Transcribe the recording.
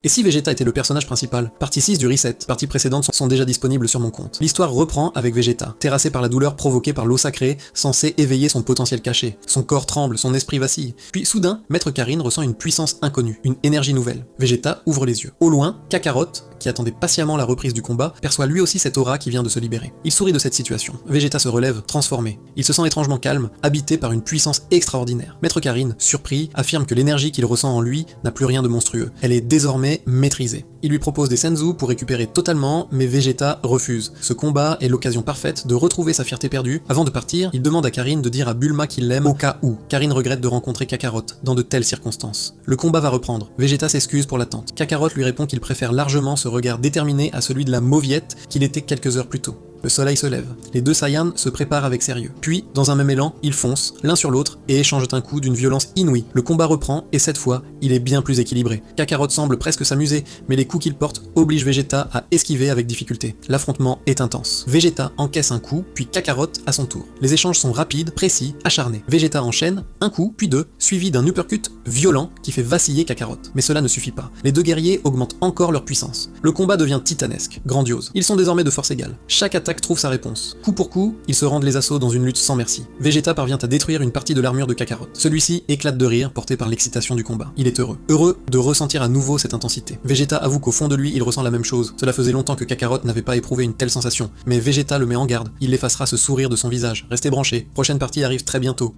Et si Vegeta était le personnage principal? Partie 6 du reset, parties précédentes sont déjà disponibles sur mon compte. L'histoire reprend avec Vegeta, terrassé par la douleur provoquée par l'eau sacrée, censée éveiller son potentiel caché. Son corps tremble, son esprit vacille. Puis soudain, Maître Karin ressent une puissance inconnue, une énergie nouvelle. Vegeta ouvre les yeux. Au loin, Kakarot, qui attendait patiemment la reprise du combat, perçoit lui aussi cette aura qui vient de se libérer. Il sourit de cette situation. Vegeta se relève, transformé. Il se sent étrangement calme, habité par une puissance extraordinaire. Maître Karin, surpris, affirme que l'énergie qu'il ressent en lui n'a plus rien de monstrueux. Elle est désormais maîtrisée. Il lui propose des senzu pour récupérer totalement, mais Vegeta refuse. Ce combat est l'occasion parfaite de retrouver sa fierté perdue. Avant de partir, il demande à Karin de dire à Bulma qu'il l'aime au cas où. Karin regrette de rencontrer Kakarot dans de telles circonstances. Le combat va reprendre. Vegeta s'excuse pour l'attente. Kakarot lui répond qu'il préfère largement ce regard déterminé à celui de la mauviette qu'il était quelques heures plus tôt. Le soleil se lève. Les deux Saiyans se préparent avec sérieux. Puis, dans un même élan, ils foncent, l'un sur l'autre, et échangent un coup d'une violence inouïe. Le combat reprend, et cette fois, il est bien plus équilibré. Kakarot semble presque s'amuser, mais les coups qu'il porte obligent Vegeta à esquiver avec difficulté. L'affrontement est intense. Vegeta encaisse un coup, puis Kakarot à son tour. Les échanges sont rapides, précis, acharnés. Vegeta enchaîne, un coup, puis deux, suivi d'un uppercut violent qui fait vaciller Kakarot. Mais cela ne suffit pas. Les deux guerriers augmentent encore leur puissance. Le combat devient titanesque, grandiose. Ils sont désormais de force égale. Chaque attaque trouve sa réponse. Coup pour coup, ils se rendent les assauts dans une lutte sans merci. Vegeta parvient à détruire une partie de l'armure de Kakarot. Celui-ci éclate de rire, porté par l'excitation du combat. Il est heureux. Heureux de ressentir à nouveau cette intensité. Vegeta avoue qu'au fond de lui, il ressent la même chose. Cela faisait longtemps que Kakarot n'avait pas éprouvé une telle sensation. Mais Vegeta le met en garde. Il effacera ce sourire de son visage. Restez branchés. Prochaine partie arrive très bientôt.